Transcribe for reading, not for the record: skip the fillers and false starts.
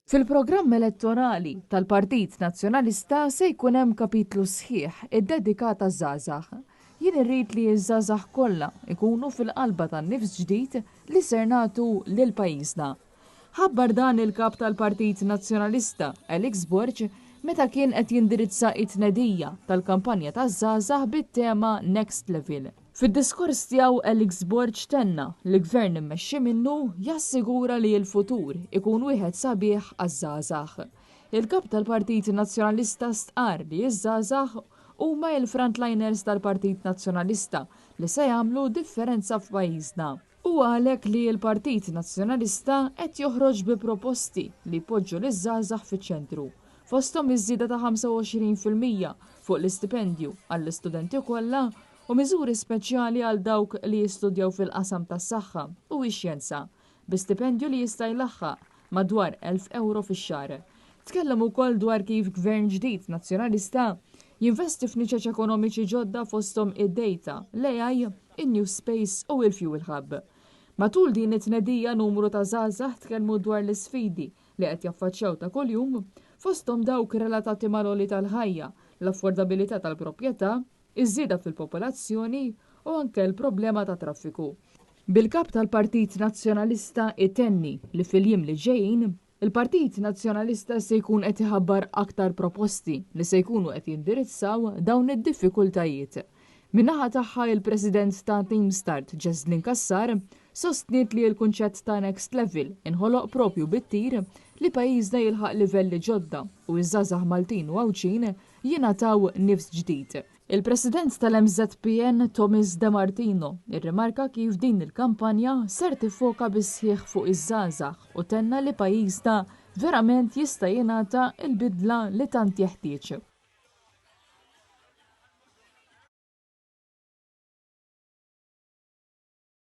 Fil-programm elettorali tal-Partit Nazzjonalista se jkun hemm kapitlu sħiħ iddedikat għaż-żgħażagħ. Jien irrid li ż-żgħażagħ kollha ikunu fil-qalba tan-nifs ġdid li ser nagħtu lil pajjiżna. Ħabbar dan il-kap tal-Partit Nazzjonalista Borg meta kien qed jindirizza it-tnedija tal-kampanja taż-żgħażagħ bit-tema Next Level. Fid-diskors tiegħu Borg tenna li gvern immexxi minnu jassigura li l-futur ikun wieħed sabiħ għaż-żgħażagħ. Il-kap tal-Partit Nazzjonalista stqar li ż-żgħażagħ huma l-frontliners tal-Partit Nazzjonalista li se jagħmlu differenza f'pajjiżna. U għalhekk li l-Partit Nazzjonalista qed joħroġ bi proposti li jpoġġu liż-żgħażagħ fiċ-ċentru. Fosthom iż-żieda ta' 25% fuq l-istipendju għall-istudenti kollha u miżuri speċjali għal dawk li jistudjaw fil-qasam tas-saħħa u x-xjenza, bi stipendju li jista' jlaħħaq madwar 1000 euro fix-xahar. Tkellem ukoll dwar kif gvern ġdid nazzjonalista jinvesti f'niċeċ ekonomiċi ġodda fosthom id-data, l-AI, in-new space u l-fuel hub. Matul din it-tnedija numru ta' żgħażagħ tkellmu dwar l-isfidi li qed jaffaċċjaw ta' kuljum fosthom dawk relatati mal-għoli tal-ħajja, l-affordabilità tal-proprjetà, iż-żieda fil-popolazzjoni u anke l-problema ta' traffiku. Bil-kap tal-Partit Nazzjonalista itenni li fil-jiem li ġejjin, il-Partit Nazzjonalista se jkun qed iħabbar aktar proposti li se jkunu qed jindirizzaw dawn id-diffikultajiet. Min-naħa tagħha il-President ta' Team Start Ġeżlin Kassar sostniet li l-kunċett ta' Next Level inħoloq propju bit-tir li pajjiżna jilħaq livelli ġodda u iż-żgħażagħ Maltin u Għawċin jingħataw nifs ġdid. Il-President tal-MZPN Thomas De Martino irrimarka kif din il-kampanja ser tifoka bis-sħiħ fuq iż-żgħażagħ u tenna li pajjiżna verament jista' jingħata l-bidla li tant jeħtieġ.